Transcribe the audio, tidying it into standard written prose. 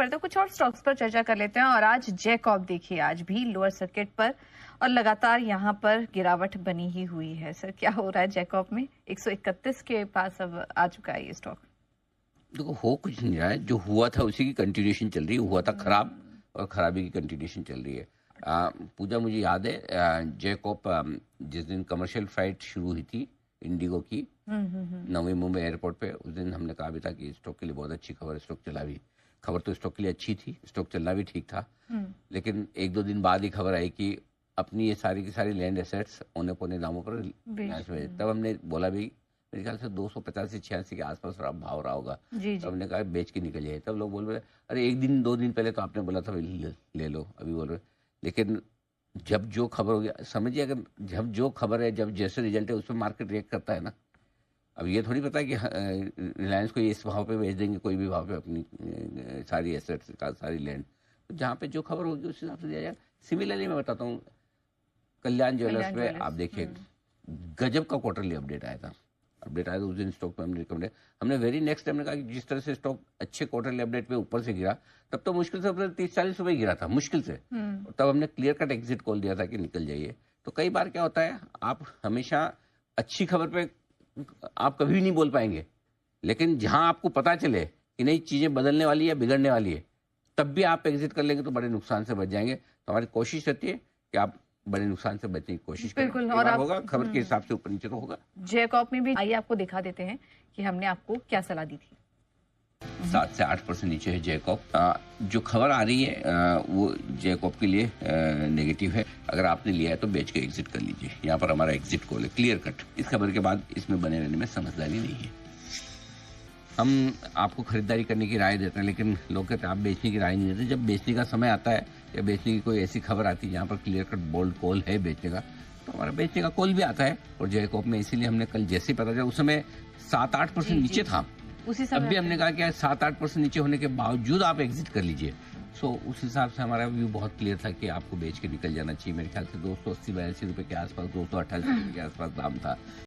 बढ़ते हैं, कुछ और स्टॉक्स पर चर्चा कर लेते हैं। और आज जैकॉब देखिए, आज भी लोअर सर्किट पर और लगातार यहाँ पर गिरावट बनी ही हुई है। सर क्या हो रहा है जैकॉब में? 131 के पास अब आ चुका है ये स्टॉक। देखो, हो कुछ नहीं रहा है, जो हुआ था उसी की कंटिन्यूएशन चल रही है। हुआ था खराब और खराबी की कंटिन्यूएशन चल रही है। पूजा, मुझे याद है जैकॉब जिस दिन कमर्शियल फ्लाइट शुरू हुई थी इंडिगो की नवी मुंबई एयरपोर्ट पे, उस दिन हमने कहा भी था कि स्टॉक के लिए बहुत अच्छी खबर है। स्टॉक चला भी, खबर तो स्टॉक के लिए अच्छी थी, स्टॉक चलना भी ठीक था। लेकिन एक दो दिन बाद ही खबर आई कि अपनी ये सारी की सारी लैंड एसेट्स औने पौने दामों पर तब हमने बोला भी, मेरे ख्याल से 250 से 86 के आसपास भाव रहा होगा। तब हमने कहा बेच के निकल जाए। तब लोग बोल रहे, अरे एक दिन दो दिन पहले तो आपने बोला था ले लो, अभी बोल रहे। लेकिन जब जो खबर हो गया, समझिए, अगर जब जो खबर है, जब जैसे रिजल्ट है, उस पर मार्केट रिएक्ट करता है ना। अब ये थोड़ी पता है कि रिलायंस को इस भाव पे बेच देंगे, कोई भी भाव पे अपनी सारी एसेट्स सारी लैंड। तो जहाँ पे जो खबर होगी उस हिसाब से दिया जाएगा। सिमिलरली मैं बताता हूँ, कल्याण ज्वेलर्स पे आप देखिए, गजब का क्वार्टरली अपडेट आया था। उस दिन स्टॉक पे हमने रिकमेंड, हमने वेरी नेक्स्ट टाइम ने कहा कि जिस तरह से स्टॉक अच्छे क्वार्टरली अपडेट पे ऊपर से गिरा, तब तो मुश्किल से 30-40 रुपए गिरा था, मुश्किल से। तब हमने क्लियर कट एग्जिट कॉल दिया था कि निकल जाइए। तो कई बार क्या होता है, आप हमेशा अच्छी खबर पे आप कभी भी नहीं बोल पाएंगे, लेकिन जहां आपको पता चले कि नहीं चीजें बदलने वाली है, बिगड़ने वाली है, तब भी आप एग्जिट कर लेंगे तो बड़े नुकसान से बच जाएंगे। तो हमारी कोशिश रहती है कि आप बड़े नुकसान से बचने की कोशिश करें। बिल्कुल, और होगा खबर के हिसाब से ऊपर नीचे तो होगा। जैकॉब में भी आइए आपको दिखा देते हैं कि हमने आपको क्या सलाह दी थी। 7 से 8% नीचे है जैकॉब। जो खबर आ रही है वो जैकॉब के लिए नेगेटिव है। अगर आपने लिया है तो बेच के एग्जिट कर लीजिए। यहाँ पर हमारा एग्जिट कॉल है, क्लियर कट। इस खबर के बाद इसमें बने रहने में समझदारी नहीं है। हम आपको खरीदारी करने की राय देते हैं, लेकिन लोग कहते हैं आप बेचने की राय नहीं देते। जब बेचने का समय आता है या बेचने की कोई ऐसी खबर आती है जहाँ पर क्लियर कट बोल्ड कॉल है बेचने का, तो हमारा बेचने का कॉल भी आता है। और जैकॉब में इसीलिए हमने कल जैसे ही पता चला, उस समय 7-8% नीचे था, तब भी हमने कहा कि 7-8% नीचे होने के बावजूद आप एग्जिट कर लीजिए। सो उस हिसाब से हमारा व्यू बहुत क्लियर था कि आपको बेच के निकल जाना चाहिए। मेरे ख्याल से 280-82 रुपए के आसपास, 228 रुपए के आसपास दाम था।